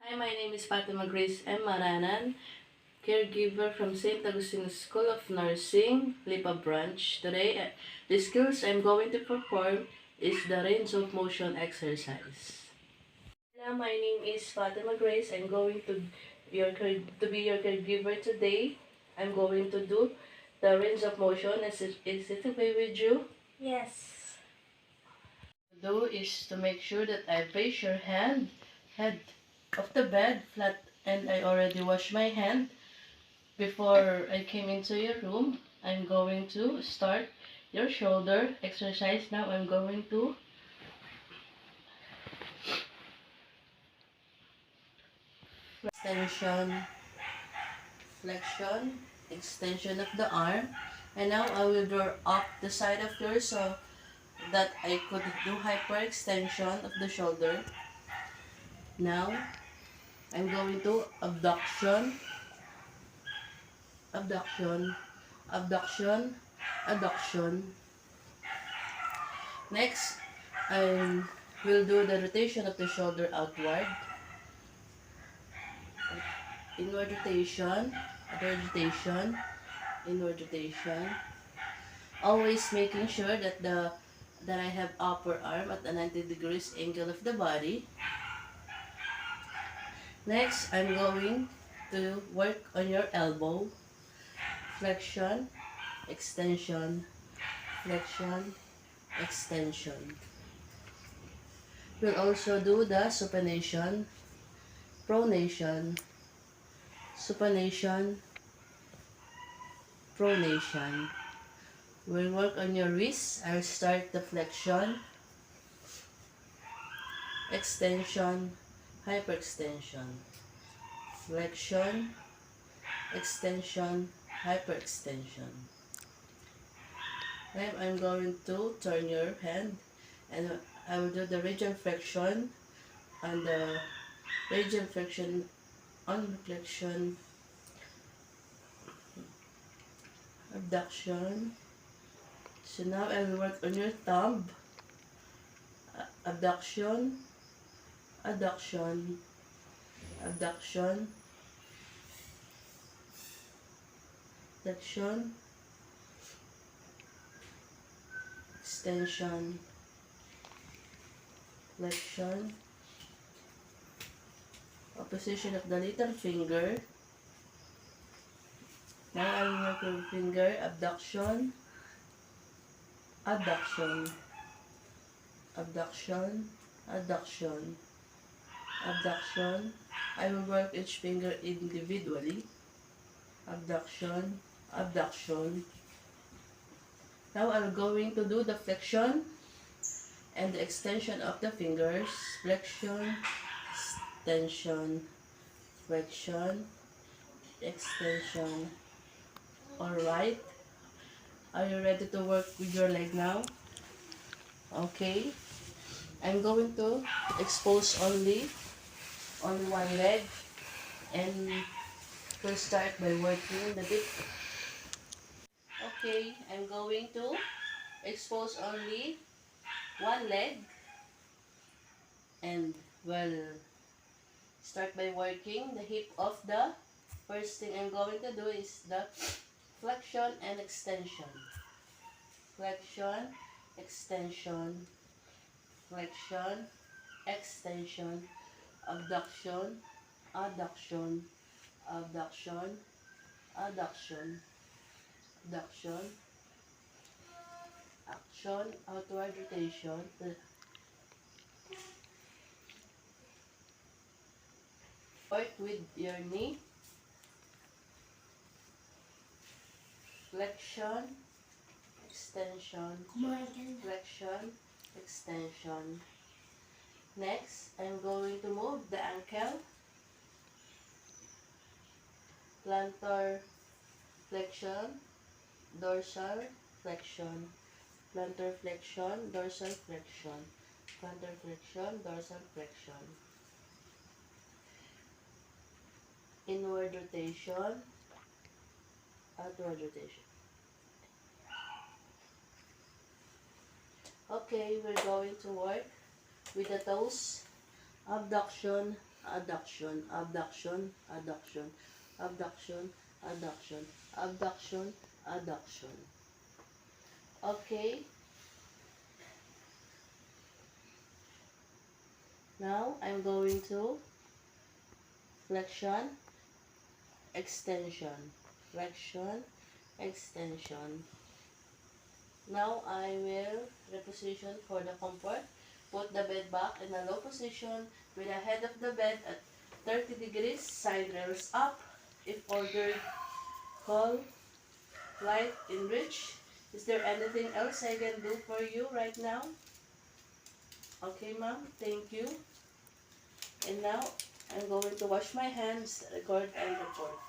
Hi, my name is Fatima Grace M. Maranan, caregiver from St. Augustine School of Nursing, Lipa Branch. Today, the skills I'm going to perform is the range of motion exercise. Hello, my name is Fatima Grace. I'm going to be your caregiver today. I'm going to do the range of motion. Is it okay with you? Yes. Do is to make sure that I place your head of the bed flat, and I already washed my hand before I came into your room. I'm going to start your shoulder exercise. Now I'm going to extension, flexion, extension of the arm, and now I will draw up the side of yours so that I could do hyperextension of the shoulder. Now I'm going to abduction, abduction, abduction, abduction. Next, I will do the rotation of the shoulder outward. Inward rotation, outward rotation, inward rotation. Always making sure that I have upper arm at a 90 degrees angle of the body. Next, I'm going to work on your elbow. Flexion, extension, flexion, extension. We'll also do the supination, pronation, supination, pronation. We'll work on your wrist. I'll start the flexion, extension, hyperextension. Flexion, extension, hyperextension. Then I'm going to turn your hand, and I will do the radial flexion and the radial flexion on flexion, abduction. So now I will work on your thumb, abduction, adduction, abduction, flexion, extension, flexion, opposition of the little finger. Now I will work your finger, abduction, adduction, abduction, adduction, abduction. I will work each finger individually. Abduction, abduction. Now I'm going to do the flexion and the extension of the fingers. Flexion, extension, flexion, extension. Alright. Are you ready to work with your leg now? Okay. I'm going to expose only on one leg, and we'll start by working the dip. Okay, I'm going to expose only one leg, and we'll start by working the hip of the first thing I'm going to do is the flexion and extension. Flexion, extension, flexion, extension, abduction, adduction, abduction, adduction, abduction, action, outward rotation. Work with your knee. Flexion, extension, flexion, extension. Next, I'm going to move the ankle. Plantar flexion, dorsal flexion, plantar flexion, dorsal flexion, plantar flexion, dorsal flexion. Inward rotation, outward rotation. Okay, we're going to work with the toes. Abduction, Adduction, abduction, adduction, abduction, adduction, abduction, adduction. Okay, now I'm going to flexion, extension, flexion, extension. Now I will reposition for the comfort. Put the bed back in a low position with the head of the bed at 30 degrees, side rails up. If ordered, call light in reach. Is there anything else I can do for you right now? Okay, ma'am. Thank you. And now, I'm going to wash my hands, record, and report.